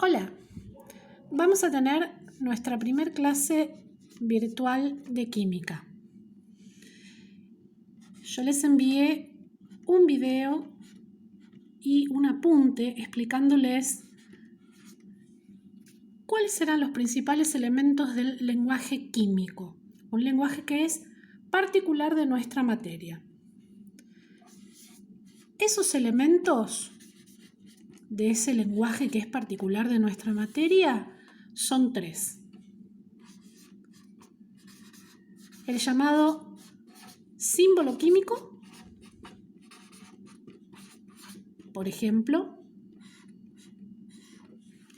Hola, vamos a tener nuestra primer clase virtual de química. Yo les envié un video y un apunte explicándoles cuáles serán los principales elementos del lenguaje químico, un lenguaje que es particular de nuestra materia. Esos elementos de ese lenguaje que es particular de nuestra materia son tres. El llamado símbolo químico, por ejemplo,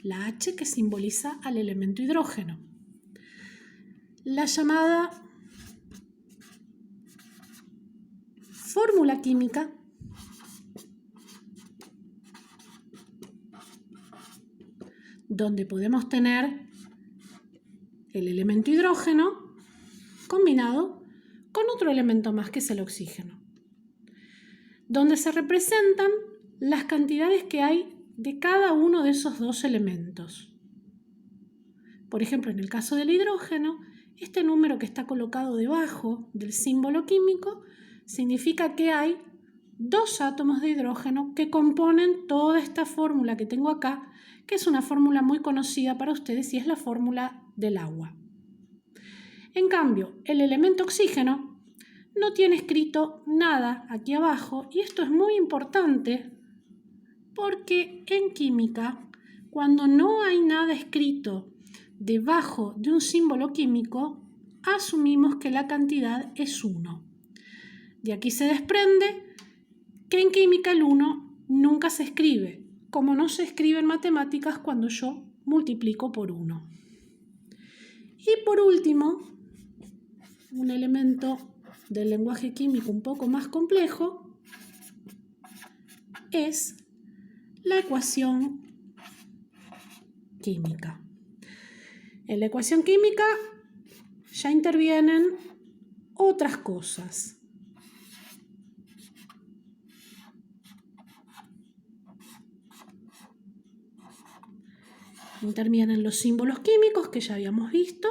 la H que simboliza al elemento hidrógeno. La llamada fórmula química, donde podemos tener el elemento hidrógeno combinado con otro elemento más que es el oxígeno, donde se representan las cantidades que hay de cada uno de esos dos elementos. Por ejemplo, en el caso del hidrógeno, este número que está colocado debajo del símbolo químico significa que hay 2 átomos de hidrógeno que componen toda esta fórmula que tengo acá, que es una fórmula muy conocida para ustedes y es la fórmula del agua. En cambio, el elemento oxígeno no tiene escrito nada aquí abajo y esto es muy importante porque en química, cuando no hay nada escrito debajo de un símbolo químico, asumimos que la cantidad es 1. De aquí se desprende que en química el 1 nunca se escribe, como no se escribe en matemáticas cuando yo multiplico por 1. Y por último, un elemento del lenguaje químico un poco más complejo es la ecuación química. En la ecuación química ya intervienen otras cosas. Intervienen los símbolos químicos que ya habíamos visto.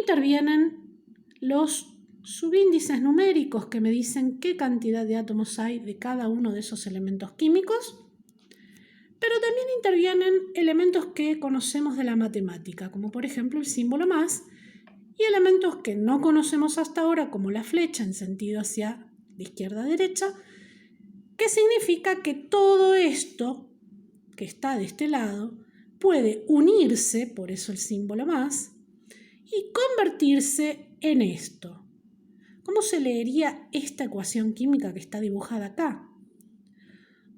Intervienen los subíndices numéricos que me dicen qué cantidad de átomos hay de cada uno de esos elementos químicos. Pero también intervienen elementos que conocemos de la matemática, como por ejemplo el símbolo más, y elementos que no conocemos hasta ahora, como la flecha en sentido hacia de izquierda a derecha, que significa que todo esto que está de este lado puede unirse, por eso el símbolo más, y convertirse en esto. ¿Cómo se leería esta ecuación química que está dibujada acá?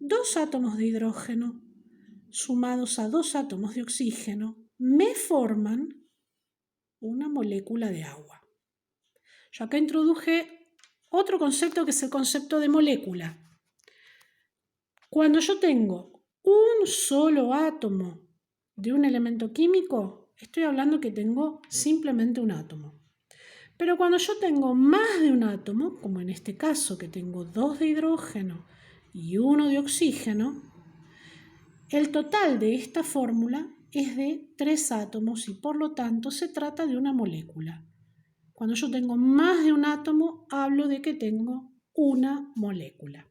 2 átomos de hidrógeno sumados a 2 átomos de oxígeno me forman una molécula de agua. Yo acá introduje otro concepto que es el concepto de molécula. Cuando yo tengo un solo átomo de un elemento químico, estoy hablando que tengo simplemente un átomo. Pero cuando yo tengo más de un átomo, como en este caso que tengo 2 de hidrógeno y 1 de oxígeno, el total de esta fórmula es de 3 átomos y por lo tanto se trata de una molécula. Cuando yo tengo más de un átomo, hablo de que tengo una molécula.